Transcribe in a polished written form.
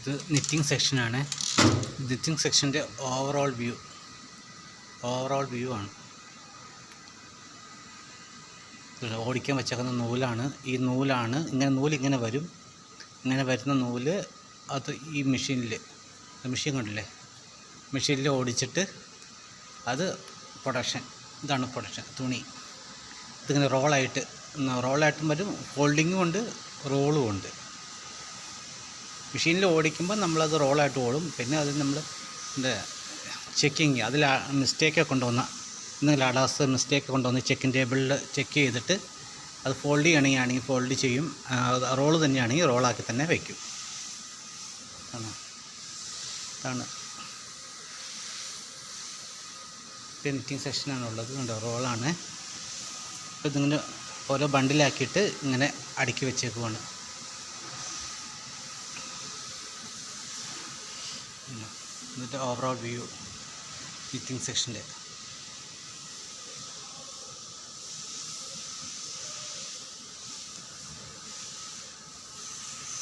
ഇത് നിറ്റിംഗ് സെക്ഷനാണ്. Knitting സെക്ഷൻ്റെ overall view ആണ്. ഓടിക്കാൻ വെച്ചേക്കുന്ന നൂലാണ്. ഈ നൂലാണ് ഇങ്ങനെ വരും. ഇങ്ങനെ വരുന്ന നൂല് അത് ഈ മെഷീൻ കണ്ടില്ലേ, മെഷീനിൽ ഓടിച്ചിട്ട് അത് ഇതാണ് പ്രൊഡക്ഷൻ. തുണി ഇതിങ്ങനെ റോളായിട്ടും വരും, ഫോൾഡിങ്ങും ഉണ്ട്, റോളും ഉണ്ട്. മെഷീനിൽ ഓടിക്കുമ്പോൾ നമ്മളത് റോളായിട്ട് ഓടും. പിന്നെ അത് നമ്മൾ ചെക്കിങ്, അതിൽ മിസ്റ്റേക്കൊക്കെ കൊണ്ടുവന്ന എന്തെങ്കിലും അടാസ് മിസ്റ്റേക്ക് കൊണ്ടുവന്ന് ചെക്കിംഗ് ടേബിളിൽ ചെക്ക് ചെയ്തിട്ട് അത് ഫോൾഡ് ചെയ്യണമെങ്കിൽ ഫോൾഡ് ചെയ്യും. റോള് തന്നെയാണെങ്കിൽ റോളാക്കി തന്നെ വയ്ക്കും. ഇതാണ് നിറ്റിംഗ് സെക്ഷനാണുള്ളത്. കണ്ടോ, റോളാണ്. അപ്പോൾ ഇതിങ്ങനെ ഓരോ ബണ്ടിലാക്കിയിട്ട് ഇങ്ങനെ അടുക്കി വെച്ചേക്കുവാണ്. എന്നിട്ട് ഓവറോൾ വ്യൂ നിറ്റിംഗ് സെക്ഷൻ്റെ